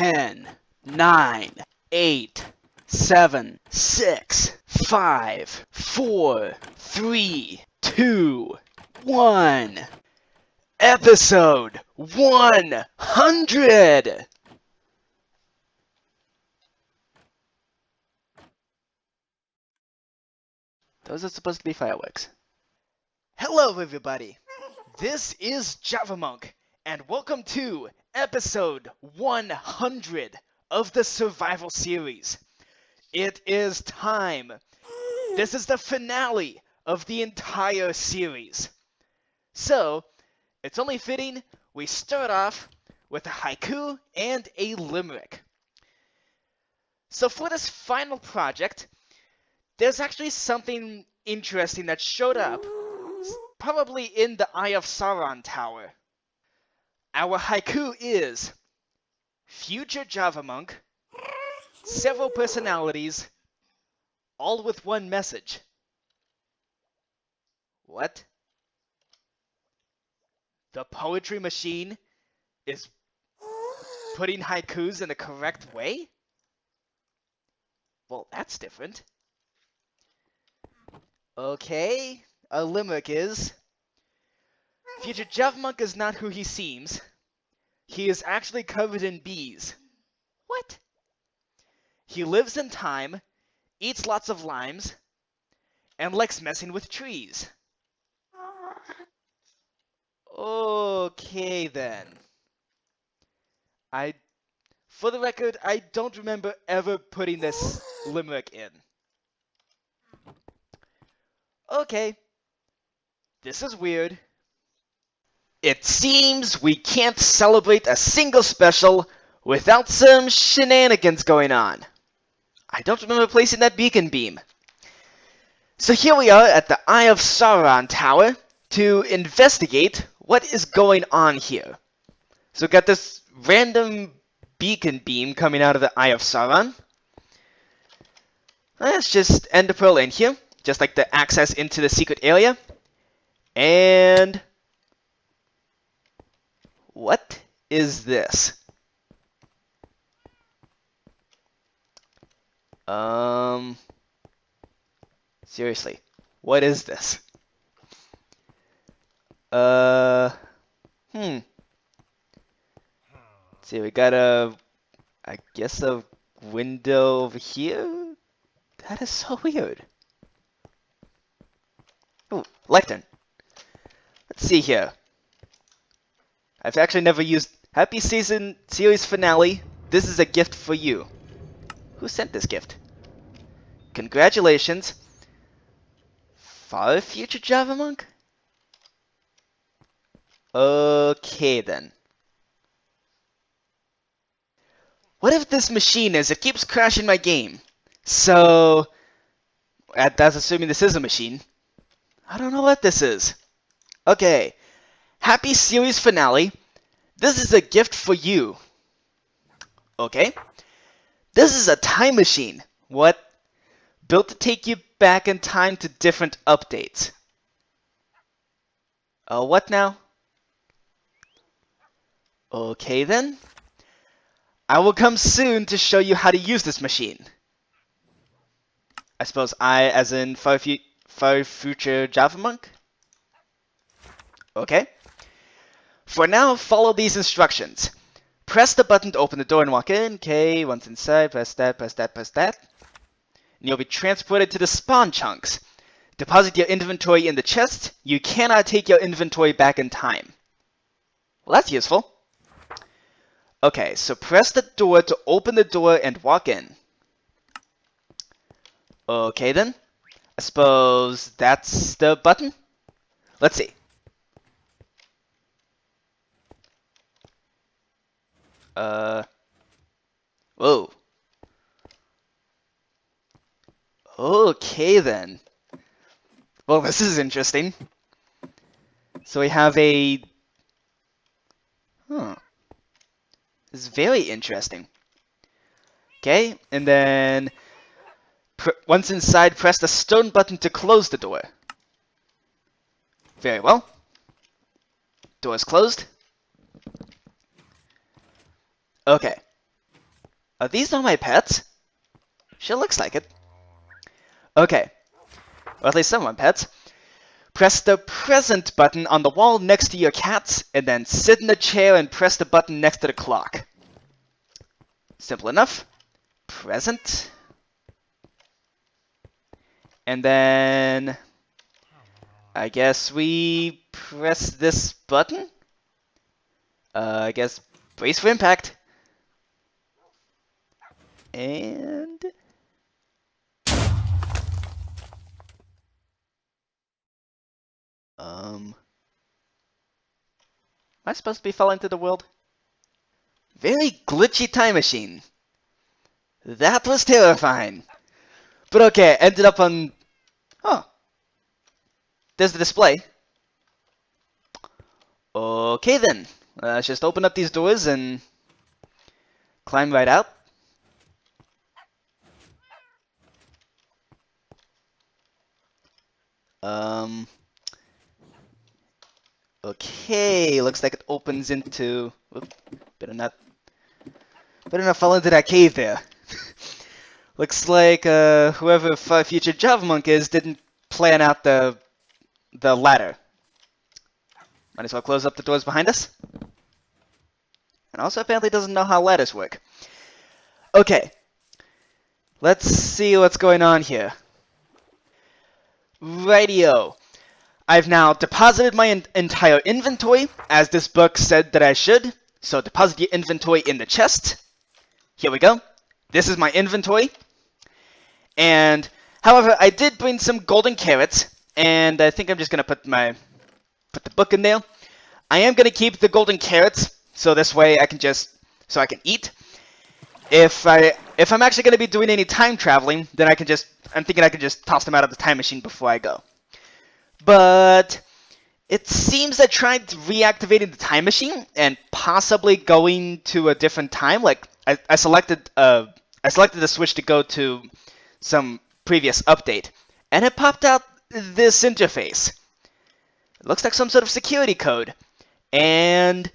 10, 9, 8, 7, 6, 5, 4, 3, 2, 1. Episode 100! Those are supposed to be fireworks. Hello, everybody! This is Javamonk, and welcome to episode 100 of the Survival Series. It is time. This is the finale of the entire series. So, it's only fitting we start off with a haiku and a limerick. So for this final project, there's actually something interesting that showed up, probably in the Eye of Sauron Tower. Our haiku is, Future Javamonk, several personalities, all with one message. What? The poetry machine is putting haikus in the correct way? Well, that's different. Okay, a limerick is, Future Javamonk is not who he seems. He is actually covered in bees. What? He lives in time, eats lots of limes, and likes messing with trees. Okay then. For the record, I don't remember ever putting this limerick in. Okay. This is weird. It seems we can't celebrate a single special without some shenanigans going on. I don't remember placing that beacon beam. So here we are at the Eye of Sauron Tower to investigate what is going on here. So we've got this random beacon beam coming out of the Eye of Sauron. Let's just end the pearl in here, just like the access into the secret area. And what is this? Seriously, what is this? See, we got I guess a window over here? That is so weird. Oh, lectern. Let's see here. I've actually never used Happy Season Series Finale. This is a gift for you. Who sent this gift? Congratulations. Far future Javamonk? Okay then. What if this machine is, it keeps crashing my game? So, that's assuming this is a machine. I don't know what this is. Okay. Happy series finale. This is a gift for you. Okay. This is a time machine. What? Built to take you back in time to different updates. What now? Okay then. I will come soon to show you how to use this machine. I suppose I, as in far future Javamonk? Okay. For now, follow these instructions. Press the button to open the door and walk in. Okay, once inside, press that, press that, press that. And you'll be transported to the spawn chunks. Deposit your inventory in the chest. You cannot take your inventory back in time. Well, that's useful. Okay, so press the door to open the door and walk in. Okay then. I suppose that's the button? Let's see. Whoa. Okay then. Well, this is interesting. So we have a... This is very interesting. Okay, and then once inside, press the stone button to close the door. Very well. Door is closed. Okay. Are these not my pets? Sure looks like it. Okay. Or at least some of my pets. Press the present button on the wall next to your cats, and then sit in the chair and press the button next to the clock. Simple enough. Present. And then I guess we press this button? I guess brace for impact. And... Am I supposed to be falling to the world? Very glitchy time machine. That was terrifying. But okay, ended up on... Oh. There's the display. Okay then. Let's just open up these doors and climb right out. Okay, looks like it opens into... Whoop, better not fall into that cave there. Looks like whoever future Javamonk is didn't plan out the ladder. Might as well close up the doors behind us. And also apparently doesn't know how ladders work. Okay. Let's see what's going on here. Rightio. I've now deposited my entire inventory, as this book said that I should. So deposit your inventory in the chest. Here we go. This is my inventory. And, however, I did bring some golden carrots, and I think I'm just going to put the book in there. I am going to keep the golden carrots, so this way I can eat. If I'm actually going to be doing any time traveling, then I'm thinking I can just toss them out of the time machine before I go. But it seems that trying to reactivating the time machine and possibly going to a different time, like I selected the switch to go to some previous update, and it popped out this interface. It looks like some sort of security code, and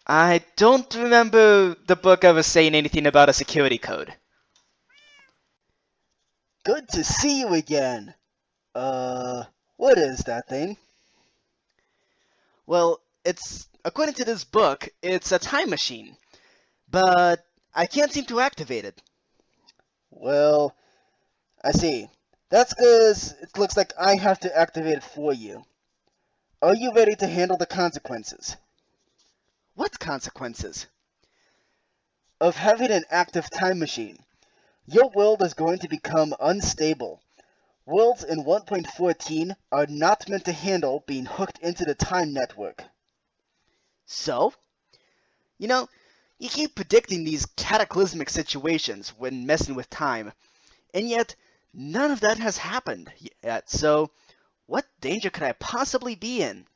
I don't remember the book ever saying anything about a security code. Good to see you again. What is that thing? Well, according to this book, it's a time machine, but I can't seem to activate it. Well, I see. That's 'cause it looks like I have to activate it for you. Are you ready to handle the consequences? What consequences? Of having an active time machine. Your world is going to become unstable. Worlds in 1.14 are not meant to handle being hooked into the time network. So? You know, you keep predicting these cataclysmic situations when messing with time, and yet none of that has happened yet, so what danger could I possibly be in?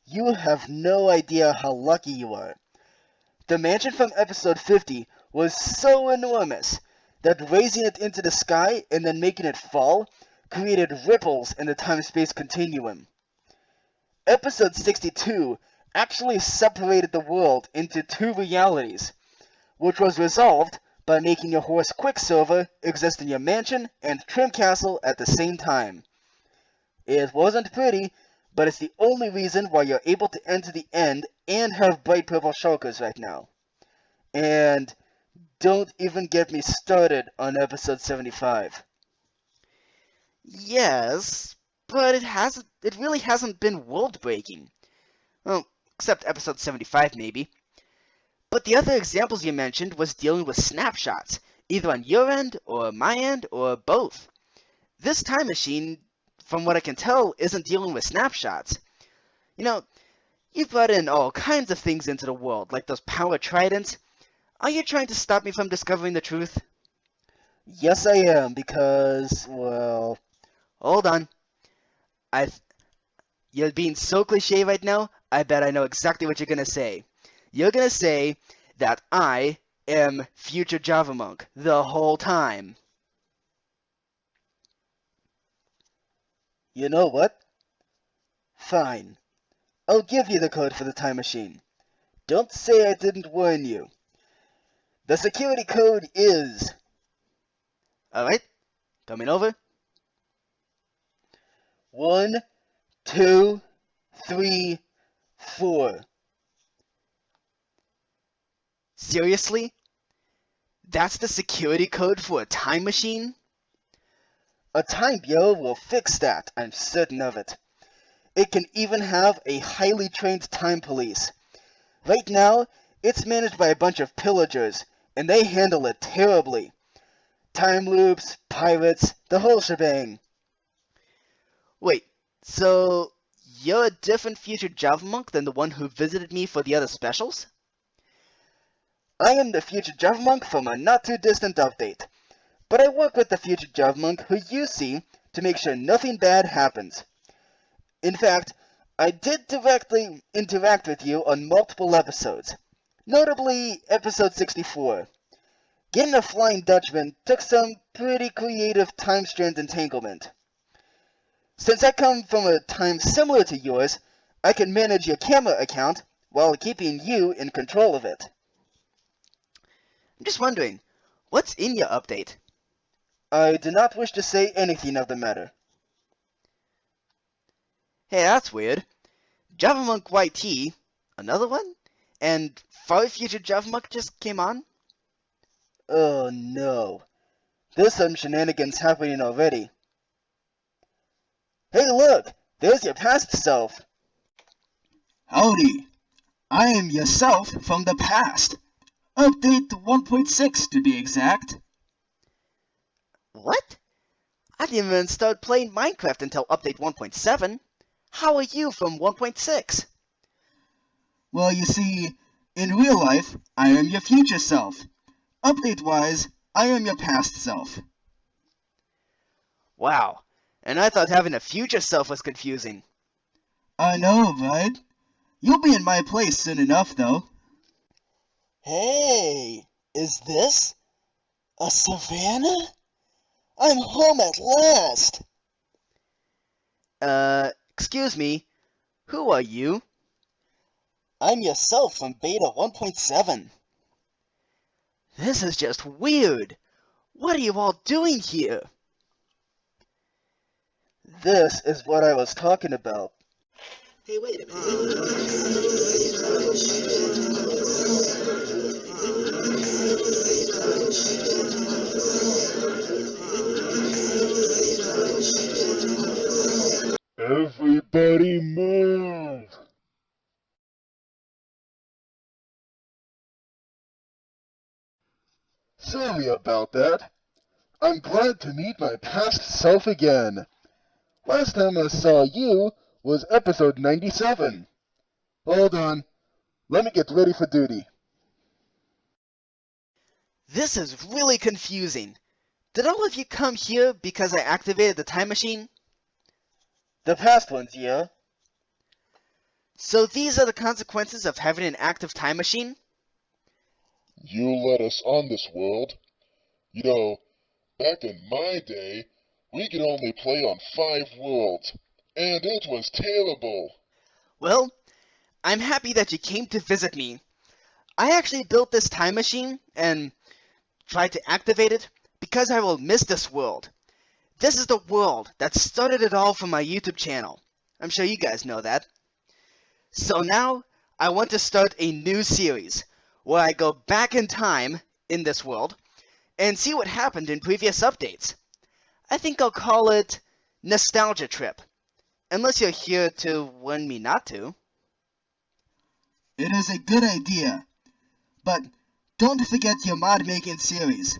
You have no idea how lucky you are. The mansion from episode 50 was so enormous that raising it into the sky and then making it fall created ripples in the time-space continuum. Episode 62 actually separated the world into two realities, which was resolved by making your horse Quicksilver exist in your mansion and Trim Castle at the same time. It wasn't pretty, but it's the only reason why you're able to enter the end and have bright purple shulkers right now. And don't even get me started on episode 75. Yes, but it really hasn't been world-breaking. Well, except episode 75 maybe. But the other examples you mentioned was dealing with snapshots, either on your end, or my end, or both. This time machine, from what I can tell, isn't dealing with snapshots. You know, you brought in all kinds of things into the world, like those power tridents. Are you trying to stop me from discovering the truth? Yes, I am, because, well... Hold on. You're being so cliche right now, I bet I know exactly what you're gonna say. You're gonna say that I am future Javamonk the whole time. You know what? Fine. I'll give you the code for the time machine. Don't say I didn't warn you. The security code is... Alright, coming over. 1, 2, 3, 4. Seriously? That's the security code for a time machine? A time bureau will fix that, I'm certain of it. It can even have a highly trained time police. Right now, it's managed by a bunch of pillagers, and they handle it terribly. Time loops, pirates, the whole shebang. Wait, so you're a different future Javamonk than the one who visited me for the other specials? I am the future Javamonk from a not-too-distant update. But I work with the future Javamonk who you see to make sure nothing bad happens. In fact, I did directly interact with you on multiple episodes, notably episode 64. Getting a Flying Dutchman took some pretty creative time strand entanglement. Since I come from a time similar to yours, I can manage your camera account while keeping you in control of it. I'm just wondering, what's in your update? I do not wish to say anything of the matter. Hey, that's weird. Javamonk YT, another one? And Far Future Javamonk just came on? Oh no. There's some shenanigans happening already. Hey look! There's your past self! Howdy! I am yourself from the past. Update 1.6 to be exact. What? I didn't even start playing Minecraft until update 1.7. How are you from 1.6? Well, you see, in real life, I am your future self. Update-wise, I am your past self. Wow, and I thought having a future self was confusing. I know, right? You'll be in my place soon enough, though. Hey! Is this a savannah? I'm home at last! Excuse me, who are you? I'm yourself from Beta 1.7. This is just weird. What are you all doing here? This is what I was talking about. Hey, wait a minute. Everybody move! Sorry about that. I'm glad to meet my past self again. Last time I saw you was episode 97. Hold on. Let me get ready for duty. This is really confusing. Did all of you come here because I activated the time machine? The past ones, yeah? So these are the consequences of having an active time machine? You let us on this world. You know, back in my day, we could only play on 5 worlds, and it was terrible. Well, I'm happy that you came to visit me. I actually built this time machine and tried to activate it because I will miss this world. This is the world that started it all for my YouTube channel. I'm sure you guys know that. So now, I want to start a new series where I go back in time in this world and see what happened in previous updates. I think I'll call it Nostalgia Trip. Unless you're here to warn me not to. It is a good idea. But don't forget your mod-making series.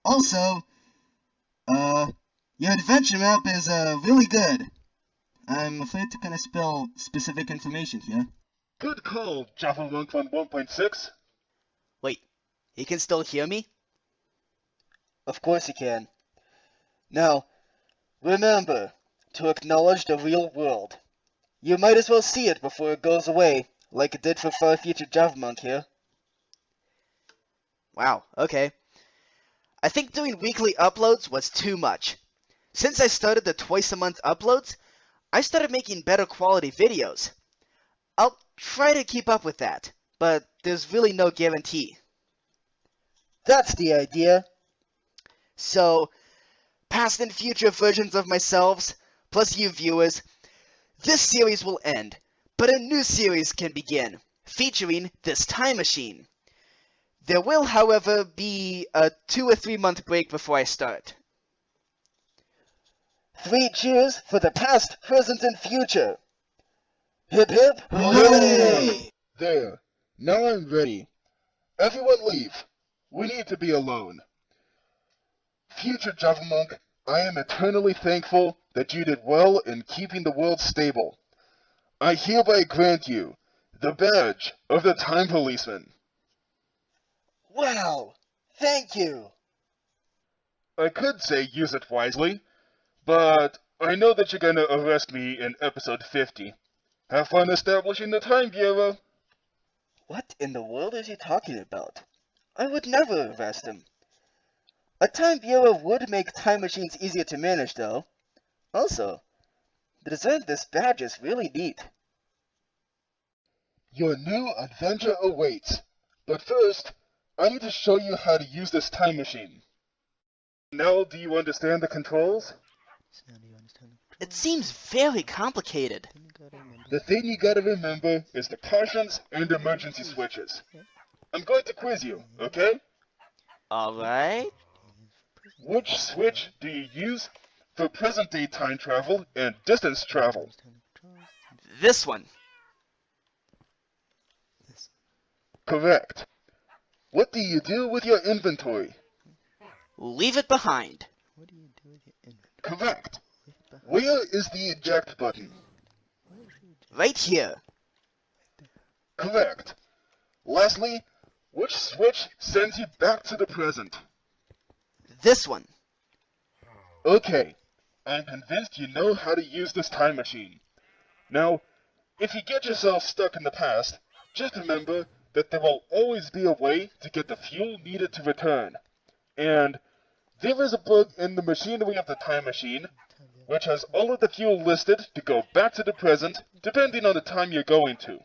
Also, your adventure map is really good. I'm afraid to kind of spell specific information here. Good call, Javamonk on 1.6. Wait, he can still hear me? Of course you can. Now, remember to acknowledge the real world. You might as well see it before it goes away, like it did for Far Future Javamonk here. Wow, okay. I think doing weekly uploads was too much. Since I started the twice-a-month uploads, I started making better quality videos. I'll try to keep up with that, but there's really no guarantee. That's the idea. So, past and future versions of myself, plus you viewers, this series will end, but a new series can begin, featuring this time machine. There will, however, be a 2 or 3 month break before I start. 3 cheers for the past, present, and future. Hip hip Hooray! There. Now I'm ready. Everyone leave. We need to be alone. Future Javamonk, I am eternally thankful that you did well in keeping the world stable. I hereby grant you the badge of the Time Policeman. Wow! Thank you! I could say use it wisely, but I know that you're gonna arrest me in episode 50. Have fun establishing the Time Bureau. What in the world is he talking about? I would never arrest him. A time bureau would make time machines easier to manage, though. Also, the design of this badge is really neat. Your new adventure awaits. But first, I need to show you how to use this time machine. Now, do you understand the controls? It seems very complicated. The thing you gotta remember is the cautions and emergency switches. I'm going to quiz you, okay? Alright. Which switch do you use for present-day time travel and distance travel? This one. Correct. What do you do with your inventory? Leave it behind. Correct. Where is the eject button? Right here. Correct. Lastly, which switch sends you back to the present? This one. Okay, I'm convinced you know how to use this time machine. Now, if you get yourself stuck in the past, just remember that there will always be a way to get the fuel needed to return. And there is a bug in the machinery of the time machine, which has all of the fuel listed to go back to the present, depending on the time you're going to.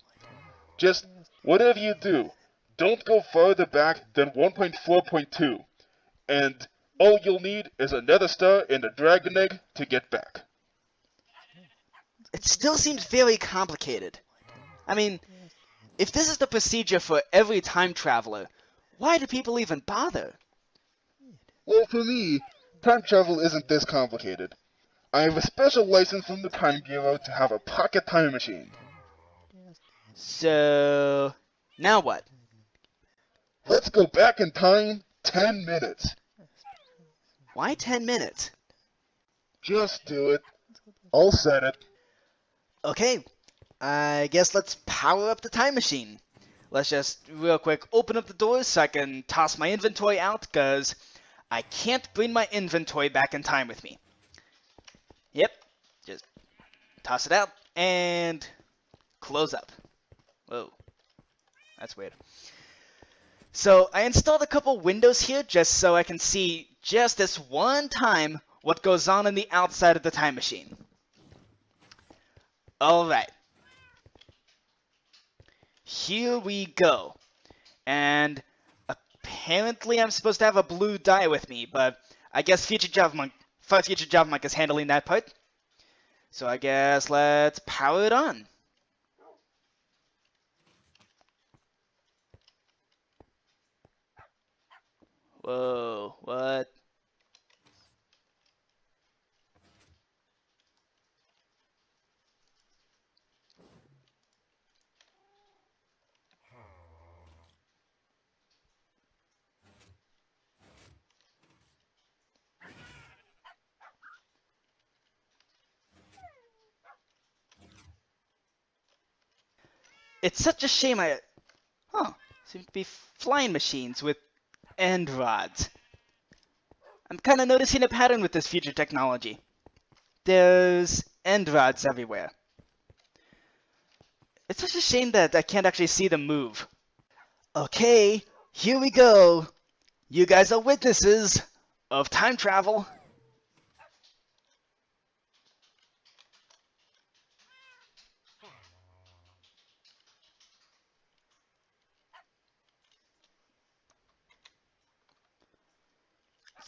Just, whatever you do, don't go farther back than 1.4.2, and all you'll need is another star and a dragon egg to get back. It still seems very complicated. I mean, if this is the procedure for every time traveler, why do people even bother? Well, for me, time travel isn't this complicated. I have a special license from the Time Bureau to have a pocket time machine. So, now what? Let's go back in time 10 minutes. Why 10 minutes? Just do it. I'll set it. Okay, I guess let's power up the time machine. Let's just real quick open up the doors so I can toss my inventory out, because I can't bring my inventory back in time with me. Yep, just toss it out and close up. Whoa, that's weird. So I installed a couple windows here just so I can see just this one time what goes on the outside of the time machine. Alright. Here we go. And apparently I'm supposed to have a blue die with me, but I guess Future Javamonk is handling that part. So I guess let's power it on. Whoa, what? It's such a shame seem to be flying machines with end rods. I'm kind of noticing a pattern with this future technology. There's end rods everywhere. It's such a shame that I can't actually see them move. Okay, here we go. You guys are witnesses of time travel.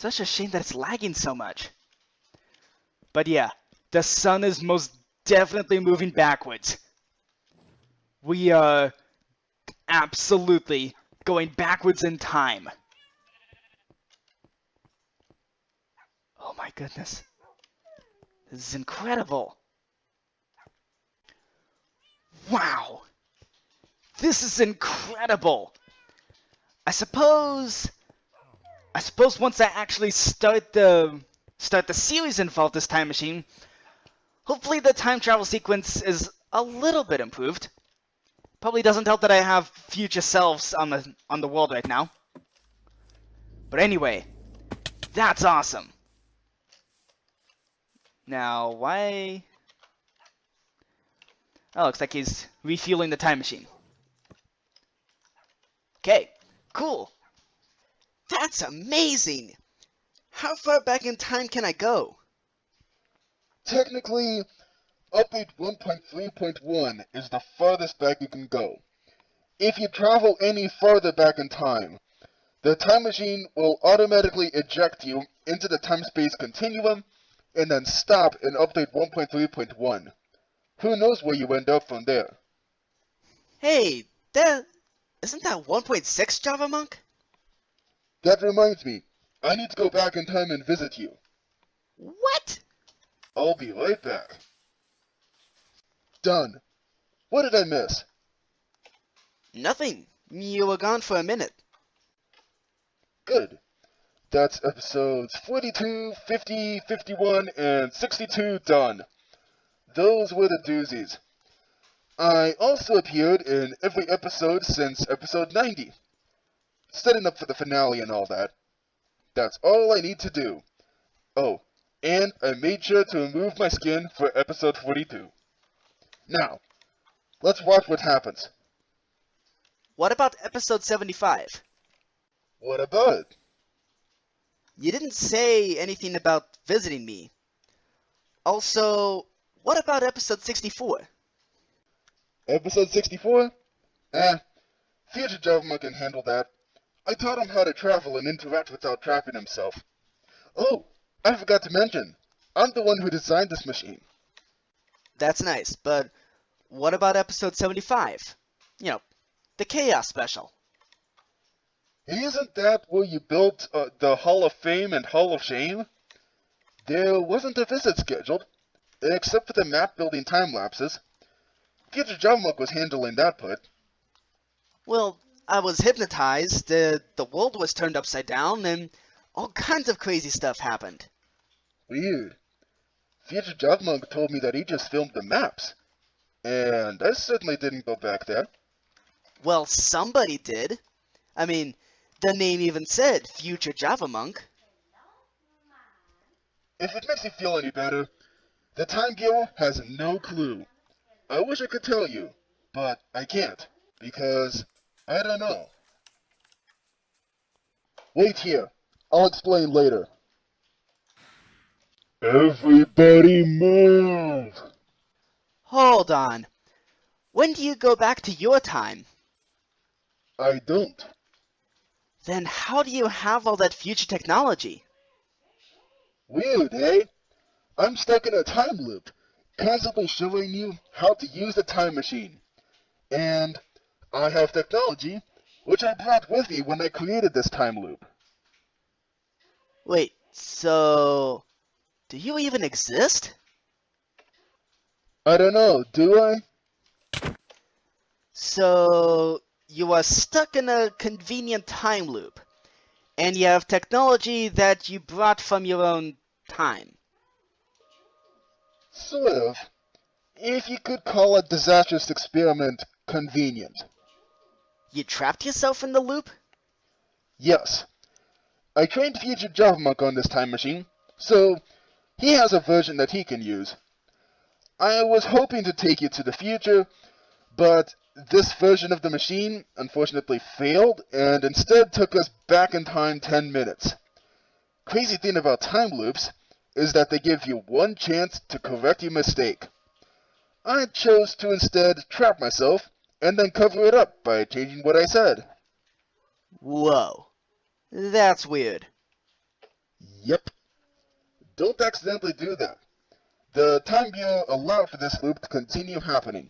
Such a shame that it's lagging so much. But yeah, the sun is most definitely moving backwards. We are absolutely going backwards in time. Oh my goodness. This is incredible. Wow. This is incredible. I suppose once I actually start the series involved this time machine, hopefully the time travel sequence is a little bit improved. Probably doesn't help that I have future selves on the world right now. But anyway, that's awesome. Now, why? Oh, looks like he's refueling the time machine. Okay, cool. That's amazing! How far back in time can I go? Technically, update 1.3.1 is the farthest back you can go. If you travel any farther back in time, the time machine will automatically eject you into the time-space continuum and then stop in update 1.3.1. Who knows where you end up from there? Hey, isn't that 1.6 Javamonk? That reminds me, I need to go back in time and visit you. What? I'll be right back. Done. What did I miss? Nothing. You were gone for a minute. Good. That's episodes 42, 50, 51, and 62 done. Those were the doozies. I also appeared in every episode since episode 90. Setting up for the finale and all that. That's all I need to do. Oh, and I made sure to remove my skin for episode 42. Now, let's watch what happens. What about episode 75? What about it? You didn't say anything about visiting me. Also, what about episode 64? Episode 64? Future Javamonk can handle that. I taught him how to travel and interact without trapping himself. Oh, I forgot to mention, I'm the one who designed this machine. That's nice, but what about episode 75? You know, the Chaos Special. Isn't that where you built the Hall of Fame and Hall of Shame? There wasn't a visit scheduled, except for the map building time lapses. Future Javamonk was handling that part. Well, I was hypnotized, the world was turned upside down, and all kinds of crazy stuff happened. Weird. Future Javamonk told me that he just filmed the maps. And I certainly didn't go back there. Well, somebody did. I mean, the name even said Future Javamonk. If it makes you feel any better, the Time Bureau has no clue. I wish I could tell you, but I can't, because I don't know. Wait here. I'll explain later. Everybody move! Hold on. When do you go back to your time? I don't. Then how do you have all that future technology? Weird, eh? I'm stuck in a time loop, constantly showing you how to use the time machine. And I have technology, which I brought with me when I created this time loop. Wait, so do you even exist? I don't know, do I? So you are stuck in a convenient time loop, and you have technology that you brought from your own time. Sort of. If you could call a disastrous experiment convenient. You trapped yourself in the loop? Yes. I trained Future Javamonk on this time machine, so he has a version that he can use. I was hoping to take you to the future, but this version of the machine unfortunately failed and instead took us back in time 10 minutes. Crazy thing about time loops is that they give you one chance to correct your mistake. I chose to instead trap myself and then cover it up by changing what I said. Whoa. That's weird. Yep. Don't accidentally do that. The time bureau allowed for this loop to continue happening.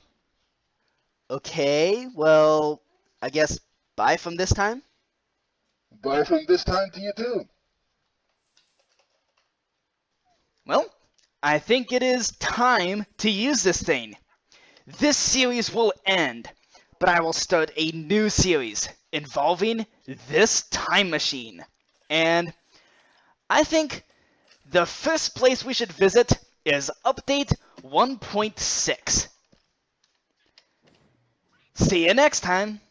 Okay, well, I guess bye from this time? Bye from this time to you too. Well, I think it is time to use this thing. This series will end, but I will start a new series involving this time machine. And I think the first place we should visit is Update 1.6. See you next time!